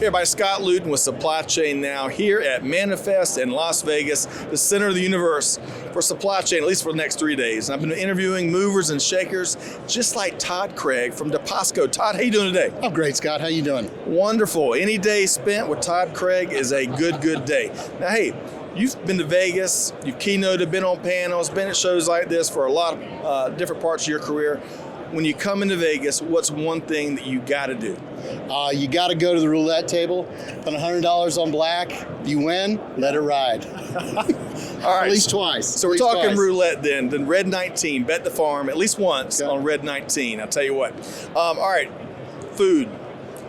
Hey everybody, Scott Luton with Supply Chain Now here at Manifest in Las Vegas, the center of the universe for supply chain, at least for the next 3 days. And I've been interviewing movers and shakers just like Todd Craig from Depasco. Todd, how you doing today? I'm great, Scott. How you doing? Wonderful. Any day spent with Todd Craig is a good day. Now, hey, you've been to Vegas, you've keynoted, been on panels, been at shows like this for a lot of different parts of your career. When you come into Vegas, what's one thing that you got to do? You got to go to the roulette table, put $100 on black. You win, let it ride. All right. At least twice. So we're talking roulette then. Then Red 19, bet the farm at least once on Red 19. I'll tell you what. All right, food.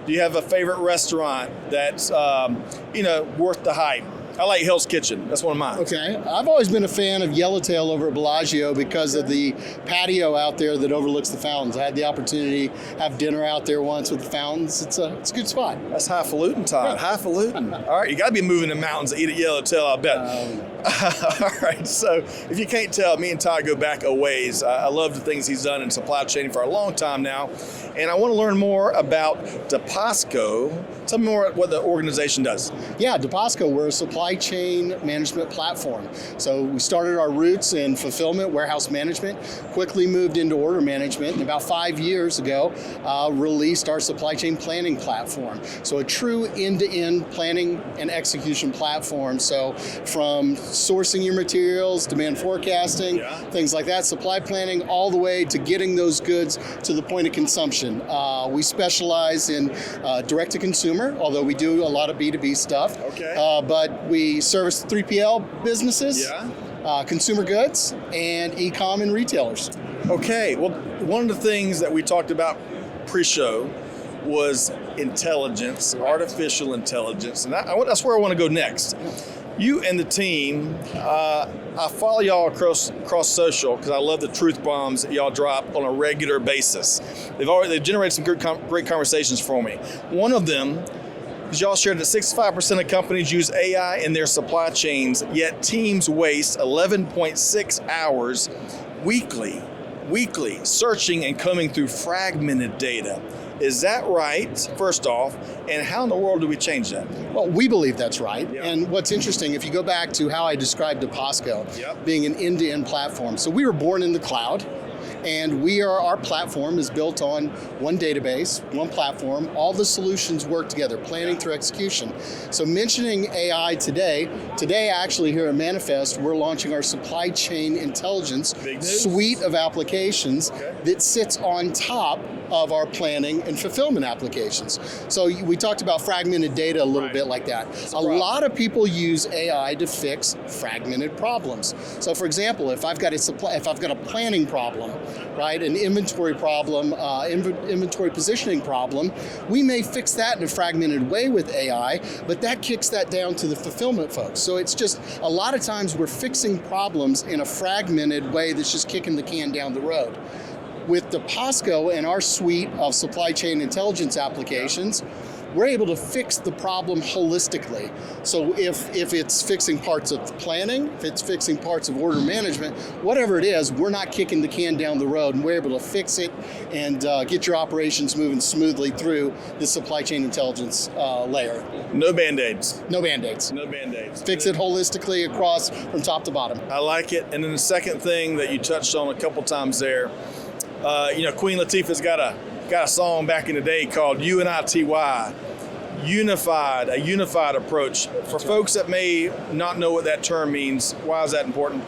Do you have a favorite restaurant that's worth the hype? I like Hell's Kitchen. That's one of mine. Okay. I've always been a fan of Yellowtail over at Bellagio because of the patio out there that overlooks the fountains. I had the opportunity to have dinner out there once with the fountains. It's a good spot. That's highfalutin, Todd. Yeah. Highfalutin. All right, you got to be moving the mountains to eat at Yellowtail, I bet. All right, so if you can't tell, me and Todd go back a ways. I love the things he's done in supply chain for a long time now, and I want to learn more about Depasco. Tell me more what the organization does. Yeah, Depasco, we're a supply chain management platform. So we started our roots in fulfillment, warehouse management, quickly moved into order management, and about 5 years ago, released our supply chain planning platform. So a true end-to-end planning and execution platform. So from sourcing your materials, demand forecasting, things like that, supply planning, all the way to getting those goods to the point of consumption. We specialize in direct-to-consumer, although we do a lot of B2B stuff. Okay. But we service 3PL businesses, consumer goods, and e-com and retailers. Okay. Well, one of the things that we talked about pre-show was intelligence, artificial intelligence, and that's where I want to go next. You and the team, I follow y'all across social because I love the truth bombs that y'all drop on a regular basis. They've generated some great conversations for me. One of them is y'all shared that 65% of companies use AI in their supply chains, yet teams waste 11.6 hours weekly searching and combing through fragmented data. Is that right, first off, and how in the world do we change that? Well, we believe that's right. Yep. And what's interesting, if you go back to how I described Depasco being an end-to-end platform. So we were born in the cloud, and our platform is built on one database, one platform. All the solutions work together, planning through execution. So mentioning AI today actually here at Manifest, we're launching our supply chain intelligence suite of applications that sits on top of our planning and fulfillment applications. So we talked about fragmented data a little bit like that. A lot of people use AI to fix fragmented problems. So for example, if I've got a planning problem, right, an inventory problem, inventory positioning problem, we may fix that in a fragmented way with AI, but that kicks that down to the fulfillment folks. So it's just a lot of times we're fixing problems in a fragmented way that's just kicking the can down the road. With Depasco and our suite of supply chain intelligence applications, we're able to fix the problem holistically. So if it's fixing parts of planning, if it's fixing parts of order management, whatever it is, we're not kicking the can down the road, and we're able to fix it and get your operations moving smoothly through the supply chain intelligence layer. No Band-Aids. No Band-Aids. No Band-Aids. Fix it holistically across from top to bottom. I like it. And then the second thing that you touched on a couple times there, Queen Latifah's got a song back in the day called UNITY, a unified approach. For folks that may not know what that term means, why is that important?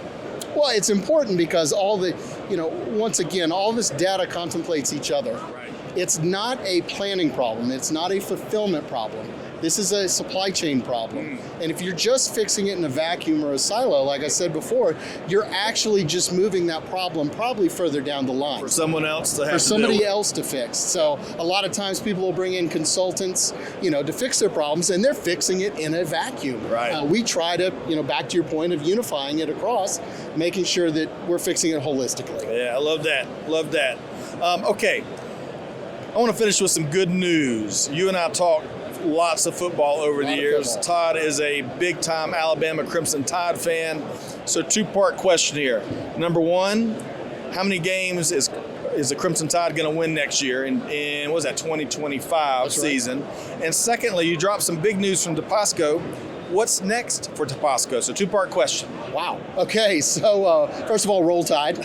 Well, it's important because once again, all this data contemplates each other. Right. It's not a planning problem. It's not a fulfillment problem. This is a supply chain problem. And if you're just fixing it in a vacuum or a silo, like I said before, you're actually just moving that problem probably further down the line. For someone else to have For somebody else to fix. So a lot of times people will bring in consultants, to fix their problems, and they're fixing it in a vacuum. Right. We try to, back to your point of unifying it across, making sure that we're fixing it holistically. Yeah, I love that. Okay. I want to finish with some good news. You and I talked lots of football over the years. Todd is a big-time Alabama Crimson Tide fan. So two-part question here. Number one, how many games is is the Crimson Tide going to win next year in what was that, 2025 That's season? Right. And secondly, you dropped some big news from Depasco. What's next for Depasco? So two-part question. Wow. Okay, so first of all, roll Tide.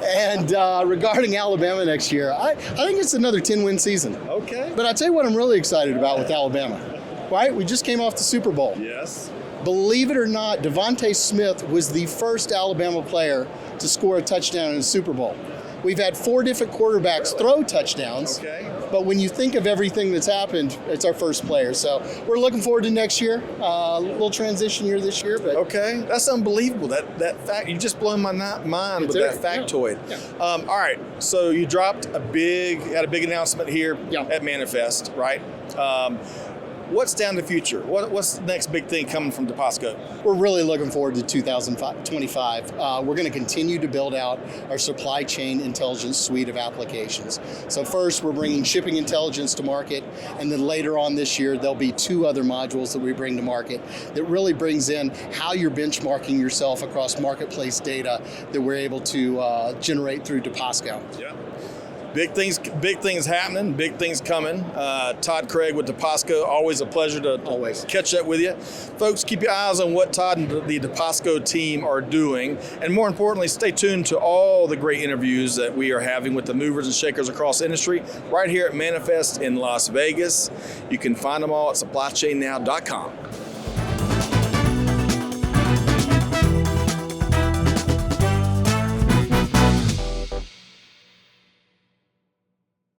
And regarding Alabama next year, I think it's another 10-win season. Okay. But I'll tell you what I'm really excited about with Alabama. Right? We just came off the Super Bowl. Yes. Believe it or not, Devontae Smith was the first Alabama player to score a touchdown in the Super Bowl. We've had 4 different quarterbacks throw touchdowns. Okay. But when you think of everything that's happened, it's our first player. So we're looking forward to next year. A little transition year this year. But okay, that's unbelievable. That fact, you just blown my mind with that factoid. Yeah. All right, so you had a big announcement here at Manifest, right? What's down the future? What's the next big thing coming from Depasco? We're really looking forward to 2025. We're going to continue to build out our supply chain intelligence suite of applications. So first, we're bringing shipping intelligence to market, and then later on this year, there'll be 2 other modules that we bring to market that really brings in how you're benchmarking yourself across marketplace data that we're able to generate through Depasco. Yeah. Big things happening, big things coming. Todd Craig with Depasco, always a pleasure to catch up with you. Folks, keep your eyes on what Todd and the Depasco team are doing. And more importantly, stay tuned to all the great interviews that we are having with the movers and shakers across the industry right here at Manifest in Las Vegas. You can find them all at supplychainnow.com.